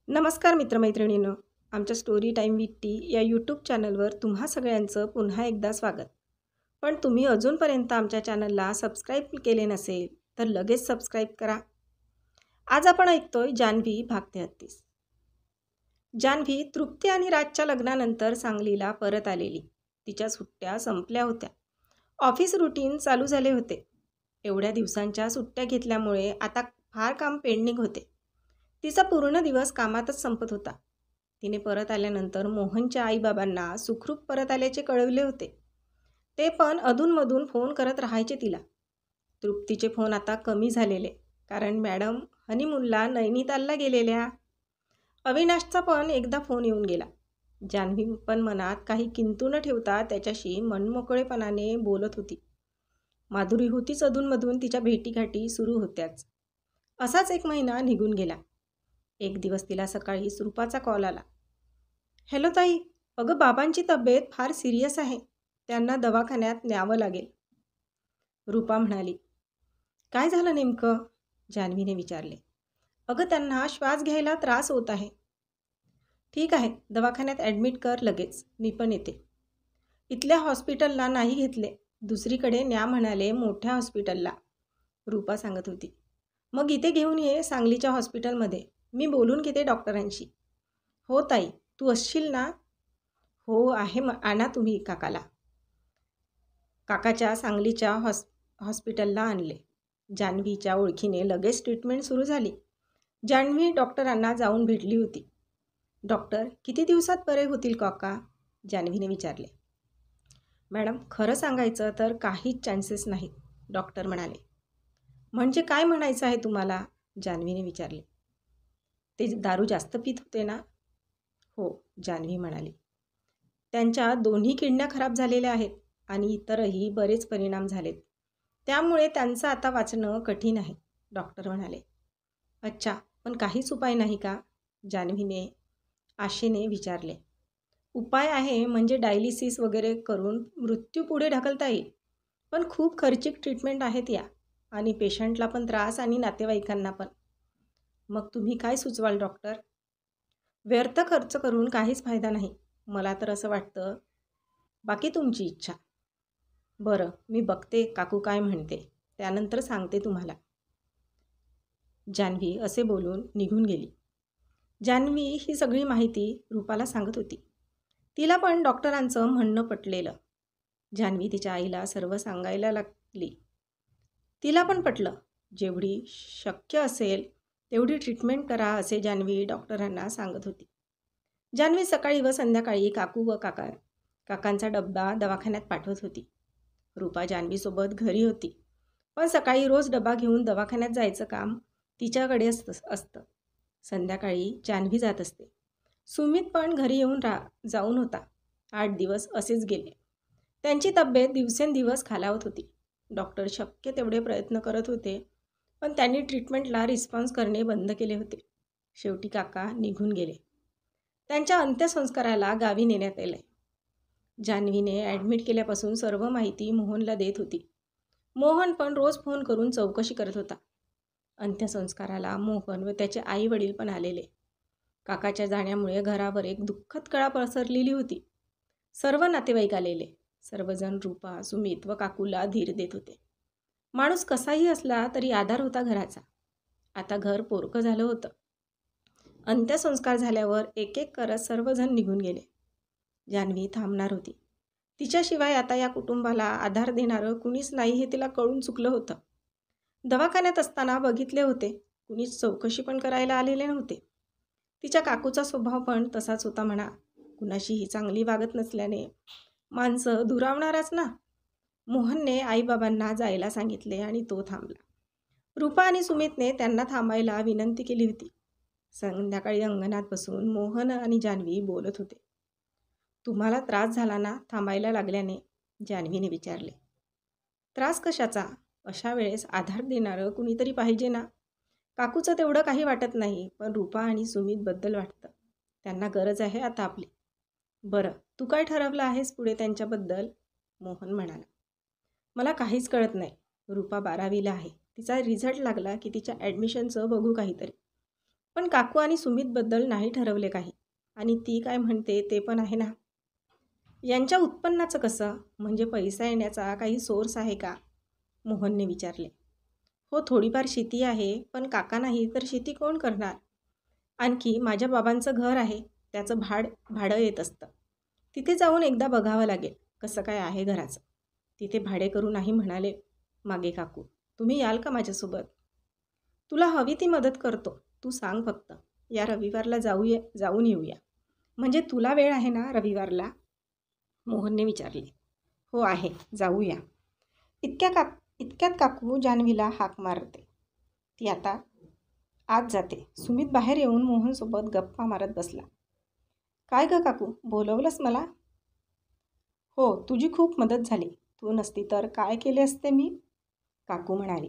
नमस्कार मित्रमैत्रिणींनो, आमच्या story time with T या यूट्यूब चॅनलवर तुम्हा सगळ्यांचं पुन्हा एकदा स्वागत. पण तुम्ही अजूनपर्यंत आमच्या चॅनलला सबस्क्राईब केले नसेल तर लगेच सबस्क्राईब करा. आज आपण ऐकतोय जान्हवी भाग 33. जान्हवी तृप्ती आणि राजच्या लग्नानंतर सांगलीला परत आलेली. तिच्या सुट्ट्या संपल्या होत्या. ऑफिस रुटीन चालू झाले होते. एवढ्या दिवसांच्या सुट्ट्या घेतल्यामुळे आता फार काम पेंडिंग होते. तिचा पूर्ण दिवस कामातच संपत होता. तिने परत आल्यानंतर मोहनच्या आईबाबांना सुखरूप परत आल्याचे कळवले होते. ते पण अधूनमधून फोन करत राहायचे तिला. तृप्तीचे फोन आता कमी झालेले, कारण मॅडम हनीमूनला नैनितालला गेलेल्या. अविनाशचा पण एकदा फोन येऊन गेला. जान्हवी पण मनात काही किंतू न ठेवता त्याच्याशी मनमोकळेपणाने बोलत होती. माधुरी होतीच अधूनमधून तिच्या भेटीगाठी सुरू होत्याच. असाच एक महिना निघून गेला. एक दिवस तिला सकाळी रूपाचा कॉल आला. हॅलो ताई, अगं बाबांची तब्येत फार सिरियस आहे, त्यांना दवाखान्यात न्यावं लागेल. रूपा म्हणाली. काय झालं नेमकं? जान्हवीने विचारले. अगं त्यांना श्वास घ्यायला त्रास होत आहे. ठीक आहे, दवाखान्यात ॲडमिट कर लगेच, मी पण येते. इथल्या हॉस्पिटलला नाही घेतले, दुसरीकडे न्या म्हणाले, मोठ्या हॉस्पिटलला, रूपा सांगत होती. मग इथे घेऊन ये सांगलीच्या हॉस्पिटलमध्ये, मी बोलून घेते डॉक्टरांशी. हो ताई, तू असशील ना? हो आहे, आणा तुम्ही काकाला. काकाच्या सांगलीच्या हॉस्पिटलला आणले. जान्हवीच्या ओळखीने लगेच ट्रीटमेंट सुरू झाली. जान्हवी डॉक्टरांना जाऊन भेटली होती. डॉक्टर, किती दिवसात बरे होतील काका? जान्हवीने विचारले. मॅडम, खरं सांगायचं तर काहीच चान्सेस नाहीत, डॉक्टर म्हणाले. म्हणजे काय म्हणायचं आहे तुम्हाला? जान्हवीने विचारले. ते दारू जास्त पित होते ना? हो, जान्हवी म्हणाली. त्यांच्या दोन्ही किडन्या खराब झालेल्या आहेत आणि इतरही बरेच परिणाम झालेत, त्यामुळे त्यांचं आता वाचणं कठीण आहे, डॉक्टर म्हणाले. अच्छा, पण काहीच उपाय नाही का? जान्हवीने आशेने विचारले. उपाय आहे म्हणजे डायलिसिस वगैरे करून मृत्यू पुढे ढकलता येईल, पण खूप खर्चिक ट्रीटमेंट आहेत या, आणि पेशंटला पण त्रास आणि नातेवाईकांना पण. मग तुम्ही काय सुचवाल डॉक्टर? व्यर्थ खर्च करून काहीच फायदा नाही, मला तर असं वाटतं. बाकी तुमची इच्छा. बरं, मी बघते काकू काय म्हणते, त्यानंतर सांगते तुम्हाला. जान्हवी असे बोलून निघून गेली. जान्हवी ही सगळी माहिती रूपाला सांगत होती. तिला पण डॉक्टरांचं म्हणणं पटलेलं. जान्हवी तिच्या आईला सर्व सांगायला लागली. तिला पण पटलं. जेवढी शक्य असेल तेवढी ट्रीटमेंट करा असे जान्हवी डॉक्टरांना सांगत होती. जान्हवी सकाळी व संध्याकाळी काकू व काकांचा डब्बा दवाखान्यात पाठवत होती. रूपा जान्हवीसोबत घरी होती, पण सकाळी रोज डबा घेऊन दवाखान्यात जायचं काम तिच्याकडे असतं. संध्याकाळी जान्हवी जात असते. सुमित पण घरी येऊन जाऊन होता. 8 दिवस असेच गेले. त्यांची तब्येत दिवसेंदिवस खालावत होती. डॉक्टर शक्य तेवढे प्रयत्न करत होते, पण त्यांनी ट्रीटमेंटला रिस्पॉन्स करणे बंद केले होते. शेवटी काका निघून गेले. त्यांच्या अंत्यसंस्काराला गावी नेण्यात आले. जान्हवीने ॲडमिट केल्यापासून सर्व माहिती मोहनला देत होती. मोहन पण रोज फोन करून चौकशी करत होता. अंत्यसंस्काराला मोहन व त्याचे आई वडील पण आलेले. काकाच्या जाण्यामुळे घरावर एक दुःखद कळा पसरलेली होती. सर्व नातेवाईक आलेले. सर्वजण रूपा, सुमित व काकूला धीर देत होते. माणूस कसाही असला तरी आधार होता घराचा. आता घर पोरकं झालं होतं. अंत्यसंस्कार झाल्यावर एक एक करत सर्वजण निघून गेले. जान्हवी थांबणार होती. तिच्याशिवाय आता या कुटुंबाला आधार देणारं कुणीच नाही हे तिला कळून चुकलं होतं. दवाखान्यात असताना बघितले होते, कुणीच चौकशी पण करायला आलेले नव्हते. तिच्या काकूचा स्वभाव पण तसाच होता म्हणा. कुणाशीही चांगली वागत नसल्याने माणसं दुरावणारच ना. मोहनने आईबाबांना जायला सांगितले आणि तो थांबला. रूपा आणि सुमितने त्यांना थांबायला विनंती केली होती. संध्याकाळी अंगणात बसून मोहन आणि जान्हवी बोलत होते. तुम्हाला त्रास झाला ना थांबायला लागल्याने? जान्हवीने विचारले. त्रास कशाचा? अशा वेळेस आधार देणारं कुणीतरी पाहिजे ना. काकूचं तेवढं काही वाटत नाही, पण रूपा आणि सुमितबद्दल वाटतं. त्यांना गरज आहे आता आपली. बरं, तू काय ठरवलं आहेस पुढे त्यांच्याबद्दल? मोहन म्हणाला. मला काहीच कळत नाही. रूपा 12वीला आहे. तिचा रिझल्ट लागला की तिच्या ॲडमिशनचं बघू काहीतरी. पण काकू आणि सुमितबद्दल नाही ठरवले काही. आणि ती काय म्हणते ते पण आहे ना. यांच्या उत्पन्नाचं कसं? म्हणजे पैसा येण्याचा काही सोर्स आहे का? मोहनने विचारले. हो, थोडीफार शेती आहे, पण काका नाही तर शेती कोण करणार? आणखी माझ्या बाबांचं घर आहे, त्याचं भाडं येत असतं. तिथे जाऊन एकदा बघावं लागेल कसं काय आहे घराचं. तिथे भाडेकरू नाही म्हणाले मागे काकू. तुम्ही याल का माझ्यासोबत? तुला हवी ती मदत करतो, तू सांग फक्त. या रविवारला जाऊन येऊया. म्हणजे तुला वेळ आहे ना रविवारला? मोहनने विचारले. हो आहे, जाऊया. इतक्यात काकू जान्हवीला हाक मारते. ती आता आत जाते. सुमित बाहेर येऊन मोहनसोबत गप्पा मारत बसला. काय ग काकू, बोलवलंस मला? हो, तुझी खूप मदत झाली. तू नसती तर काय केले असते मी? काकू म्हणाली.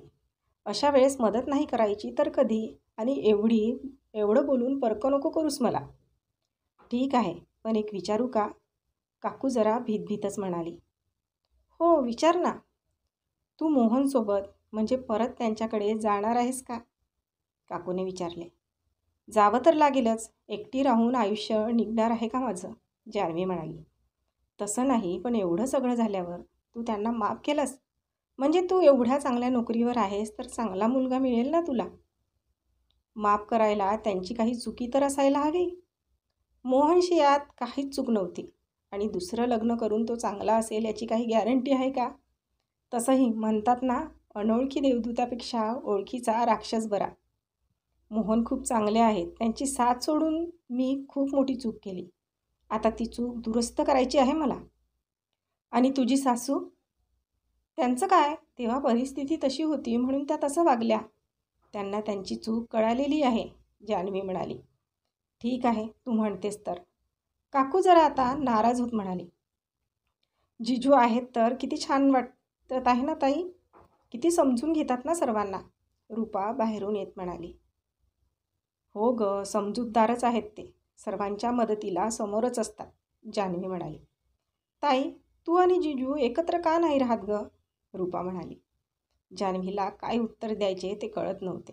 अशा वेळेस मदत नाही करायची तर कधी? आणि एवढं बोलून पर्क नको करूस मला. ठीक आहे, पण एक विचारू का? काकू जरा भीतभीतच म्हणाली. हो, विचार ना. तू मोहनसोबत म्हणजे परत त्यांच्याकडे जाणार आहेस का? काकूने विचारले. जावं तर लागेलच. एकटी राहून आयुष्य निघणार आहे का माझं? जान्हवी म्हणाली. तसं नाही, पण एवढं सगळं झाल्यावर तू त्यांना माफ केलंस? म्हणजे तू एवढ्या चांगल्या नोकरीवर आहेस तर चांगला मुलगा मिळेल ना तुला. माफ करायला त्यांची काही चुकी तर असायला हवी. मोहनशी यात काहीच चूक नव्हती. आणि दुसरं लग्न करून तो चांगला असेल याची काही गॅरंटी आहे का? तसंही म्हणतात ना, अनोळखी देवदूतापेक्षा ओळखीचा राक्षस बरा. मोहन खूप चांगले आहेत. त्यांची साथ सोडून मी खूप मोठी चूक केली. आता ती चूक दुरुस्त करायची आहे मला. आणि तुझी सासू? त्यांचं काय? तेव्हा परिस्थिती तशी होती म्हणून त्या तसं वागल्या. त्यांना त्यांची चूक कळालेली आहे, जान्हवी म्हणाली. ठीक आहे, तू म्हणतेस तर. काकू जरा आता नाराज होत म्हणाली. जिजू आहेत तर किती छान वाटत आहे ना ताई. किती समजून घेतात ना सर्वांना. रूपा बाहेरून येत म्हणाली. हो ग, समजूतदारच आहेत ते. सर्वांच्या मदतीला समोरच असतात, जान्हवी म्हणाली. ताई, तू आणि जिजू एकत्र का नाही राहत ग? रूपा म्हणाली. जान्हवीला काय उत्तर द्यायचे ते कळत नव्हते.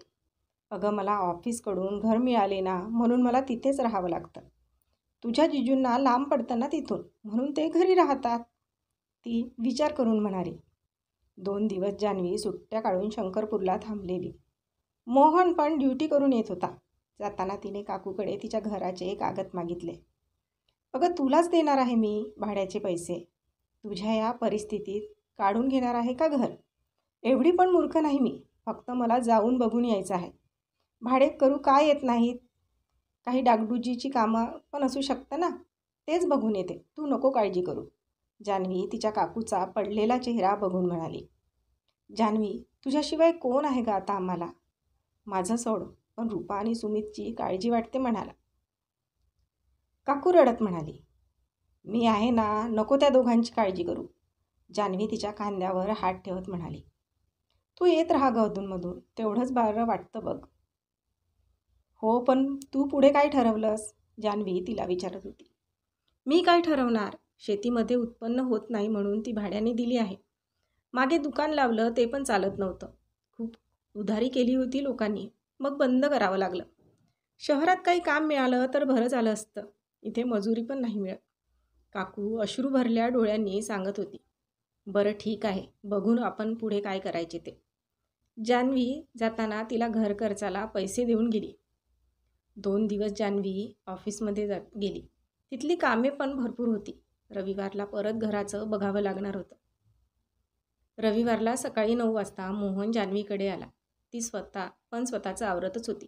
अगं, मला ऑफिसकडून घर मिळाले ना, म्हणून मला तिथेच राहावं लागतं. तुझ्या जिजूंना लांब पडतं ना तिथून, म्हणून ते घरी राहतात, ती विचार करून म्हणाली. 2 दिवस जान्हवी सुट्ट्या काढून शंकरपूरला थांबलेली. मोहन पण ड्युटी करून येत होता. जाताना तिने काकूकडे तिच्या घराचे कागद मागितले. अगं, तुलाच देणार आहे मी भाड्याचे पैसे. तुझ्या या परिस्थितीत काढून घेणार आहे का घर? एवढी पण मूर्ख नाही मी. फक्त मला जाऊन बघून यायचं आहे. भाडे करू काय येत नाहीत. काही डागडुजीची कामं पण असू शकतं ना, तेच बघून येते. तू नको काळजी करू. जान्हवी तिच्या काकूचा पडलेला चेहरा बघून म्हणाली. जान्हवी, तुझ्याशिवाय कोण आहे का आता आम्हाला? माझं सोड, पण रूपा आणि सुमितची काळजी वाटते म्हणाला. काकू रडत म्हणाली. मी आहे ना, नको त्या दोघांची काळजी करू. जान्हवी तिच्या खांद्यावर हात ठेवत म्हणाली. तू येत राहा ग अधूनमधून, तेवढंच बरं वाटतं बघ. हो, पण तू पुढे काय ठरवलंस? जान्हवी तिला विचारत होती. मी काय ठरवणार? शेतीमध्ये उत्पन्न होत नाही म्हणून ती भाड्याने दिली आहे. मागे दुकान लावलं ते पण चालत नव्हतं. खूप उधारी केली होती लोकांनी, मग बंद करावं लागलं. शहरात काही काम मिळालं तर बरं झालं असतं. इथे मजुरी पण नाही मिळत. काकू अश्रू भरल्या डोळ्यांनी सांगत होती. बरं ठीक आहे, बघून आपण पुढे काय करायचे ते. जान्हवी जाताना तिला घर खर्चाला पैसे देऊन गेली. 2 दिवस जान्हवी ऑफिसमध्ये गेली. तिथली कामे पण भरपूर होती. रविवारला परत घराचं बघावं लागणार होतं. रविवारला सकाळी 9 वाजता मोहन जान्हवीकडे आला. ती स्वतःचं आवरतच होती.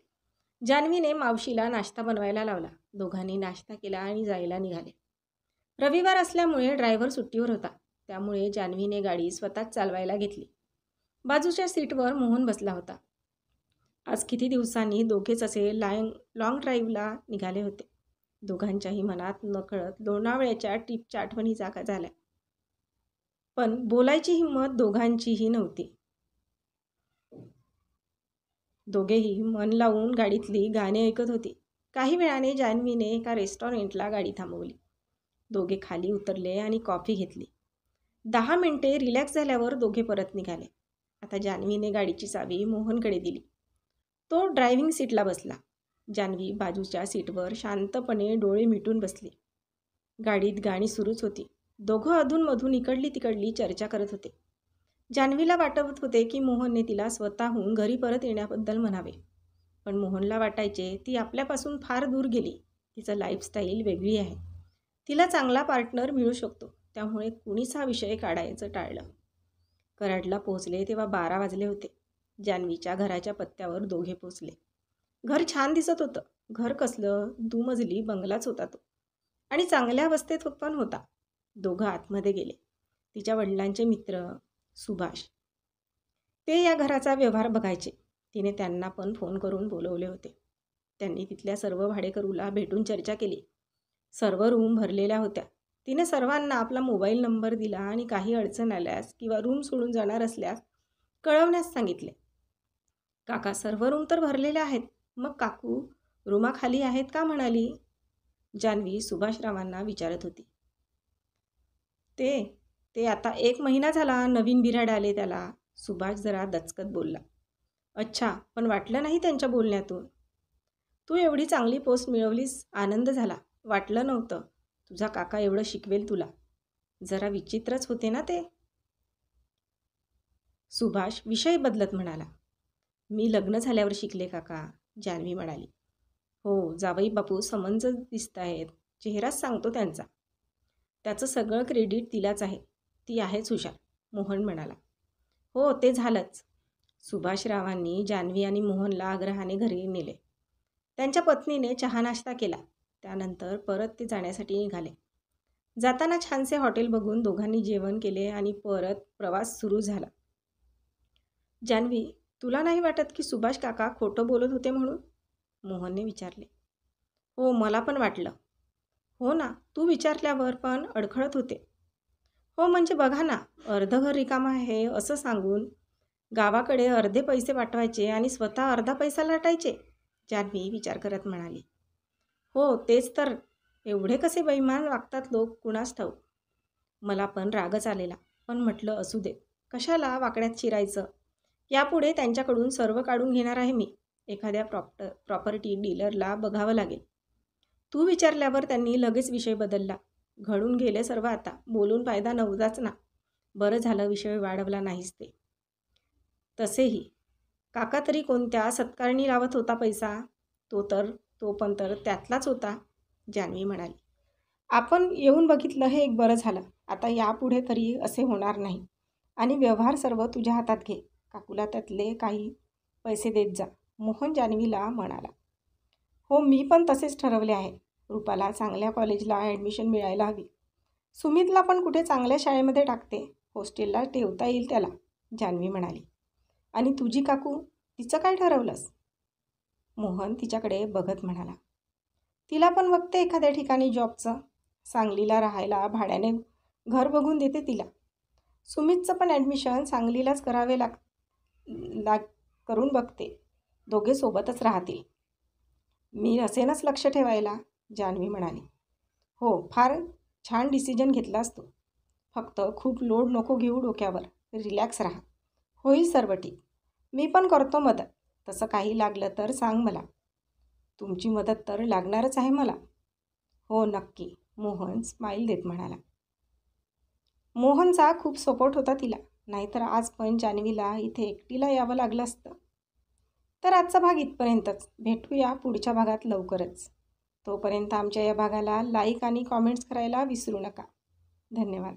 जान्हवीने मावशीला नाश्ता बनवायला लावला. दोघांनी नाश्ता केला आणि जायला निघाले. रविवार असल्यामुळे ड्रायव्हर सुट्टीवर होता. त्यामुळे जान्हवीने गाडी स्वतःच चालवायला घेतली. बाजूच्या सीटवर मोहन बसला होता. आज किती दिवसांनी दोघेच असे लॉंग ड्राईव्हला निघाले होते. दोघांच्याही मनात नकळत लोणावळ्याच्या ट्रिपच्या आठवणी जागा झाल्या. पण बोलायची हिंमत दोघांचीही नव्हती. दोघेही मन लावून गाडीतली गाणी ऐकत होती. काही वेळाने जान्हवीने एका रेस्टॉरंटला गाडी थांबवली. दोघे खाली उतरले आणि कॉफी घेतली. 10 मिनिटे रिलॅक्स झाल्यावर दोघे परत निघाले. आता जान्हवीने गाडीची चावी मोहनकडे दिली. तो ड्रायव्हिंग सीटला बसला. जान्हवी बाजूच्या सीटवर शांतपणे डोळे मिटून बसली. गाडीत गाणी सुरूच होती. दोघं अधूनमधून इकडली तिकडली चर्चा करत होते. जान्हवीला वाटत होते की मोहनने तिला स्वतःहून घरी परत येण्याबद्दल म्हणावे, पण मोहनला वाटायचे ती आपल्यापासून फार दूर गेली. तिचं लाईफस्टाईल वेगळी आहे. तिला चांगला पार्टनर मिळू शकतो, त्यामुळे कुणीच हा विषय काढायचं टाळलं. कराडला पोहोचले तेव्हा 12 वाजले होते. जान्हवीच्या घराच्या पत्त्यावर दोघे पोचले. घर छान दिसत होतं. घर कसलं, दुमजली बंगलाच होता तो, आणि चांगल्या अवस्थेत पण होता. दोघं आतमध्ये गेले. तिच्या वडिलांचे मित्र सुभाष, ते या घराचा व्यवहार बघायचे. तिने त्यांना पण फोन करून बोलवले होते. त्यांनी तिथल्या सर्व भाडेकरूला भेटून चर्चा केली. सर्व रूम भरलेल्या होत्या. तिने सर्वांना आपला मोबाईल नंबर दिला आणि काही अडचण आल्यास किंवा रूम सोडून जाणार असल्यास कळवण्यास सांगितले. काका, सर्व रूम तर भरलेल्या आहेत, मग काकू रूमाखाली आहेत का म्हणाली? जान्हवी सुभाषरावांना विचारत होती. ते आता 1 महिना झाला, नवीन बिऱ्हाड आले त्याला. सुभाष जरा दचकत बोलला. अच्छा, पण वाटलं नाही त्यांच्या बोलण्यातून. तू एवढी चांगली पोस्ट मिळवलीस, आनंद झाला. वाटलं नव्हतं तुझा काका एवढं शिकवेल तुला. जरा विचित्रच होते ना ते. सुभाष विषय बदलत म्हणाला. मी लग्न झाल्यावर शिकले काका, जान्हवी म्हणाली. हो, जावई बापू समंजस दिसत आहेत, चेहराच सांगतो त्यांचा. त्याचं सगळं क्रेडिट तिलाच आहे. ती आहेच हुशार, मोहन म्हणाला. हो, ते झालंच. सुभाषरावांनी जान्हवी आणि मोहनला आग्रहाने घरी नेले. त्यांच्या पत्नीने चहा नाश्ता केला. त्यानंतर परत ते जाण्यासाठी निघाले. जाताना छानसे हॉटेल बघून दोघांनी जेवण केले आणि परत प्रवास सुरू झाला. जान्हवी, तुला नाही वाटत की सुभाष काका खोटं बोलत होते म्हणून? मोहनने विचारले. हो, मला पण वाटलं. हो ना, तू विचारल्यावर पण अडखळत होते. हो, म्हणजे बघा ना, अर्धं घर रिकामं आहे असं सांगून गावाकडे अर्धे पैसे पाठवायचे आणि स्वतः अर्धा पैसा लाटायचे, जान्हवी विचार करत म्हणाली. हो, तेच तर. एवढे कसे बेईमान वागतात लोक, कुणास ठाऊक. मला पण रागच आलेला, पण म्हटलं असू दे, कशाला वाकड्यात शिरायचं. यापुढे त्यांच्याकडून सर्व काढून घेणार आहे मी. एखाद्या प्रॉपर्टी डीलरला बघावं लागेल. तू विचारल्यावर त्यांनी लगेच विषय बदलला. घडून गेले सर्व आता, बोलून फायदा नव्हताच ना. बरं झालं विषय वाढवला नाहीस ते. तसेही काका तरी कोणत्या सत्कारणी लावत होता पैसा? तो पण तर त्यातलाच होता, जान्हवी म्हणाली. आपण येऊन बघितलं हे एक बरं झालं. आता यापुढे तरी असे होणार नाही. आणि व्यवहार सर्व तुझ्या हातात घे. काकूला त्यातले काही पैसे देत जा, मोहन जान्हवीला म्हणाला. हो, मी पण तसेच ठरवले आहे. रूपाला चांगल्या कॉलेजला ॲडमिशन मिळायला हवी. सुमितला पण कुठे चांगल्या शाळेमध्ये टाकते, हॉस्टेलला ठेवता येईल त्याला, जान्हवी म्हणाली. आणि तुझी काकू, तिचं काय ठरवलंस? मोहन तिच्याकडे बघत म्हणाला. तिला पण बघते एखाद्या ठिकाणी जॉबचं. सांगलीला राहायला भाड्याने घर बघून देते तिला. सुमितचं पण ॲडमिशन सांगलीलाच करावे करून बघते. दोघे सोबतच राहतील. मी असेनच लक्ष ठेवायला, जान्हवी म्हणाली. हो, फार छान डिसिजन घेतलास तू. फक्त खूप लोड नको घेऊ डोक्यावर. रिलॅक्स राहा. होईल सर्व ठीक. मी पण करतो मदत. तसं काही लागलं तर सांग मला. तुमची मदत तर लागणारच आहे मला. हो, नक्की, मोहन स्माईल देत म्हणाला. मोहनचा खूप सपोर्ट होता तिला, नाहीतर आज पण जान्हवीला इथे एकटीला यावं लागलं असतं. तर आजचा भाग इथपर्यंतच. भेटूया पुढच्या भागात लवकरच. तोपर्यंत आमच्या या भागाला लाईक आणि कॉमेंट्स करायला विसरू नका. धन्यवाद.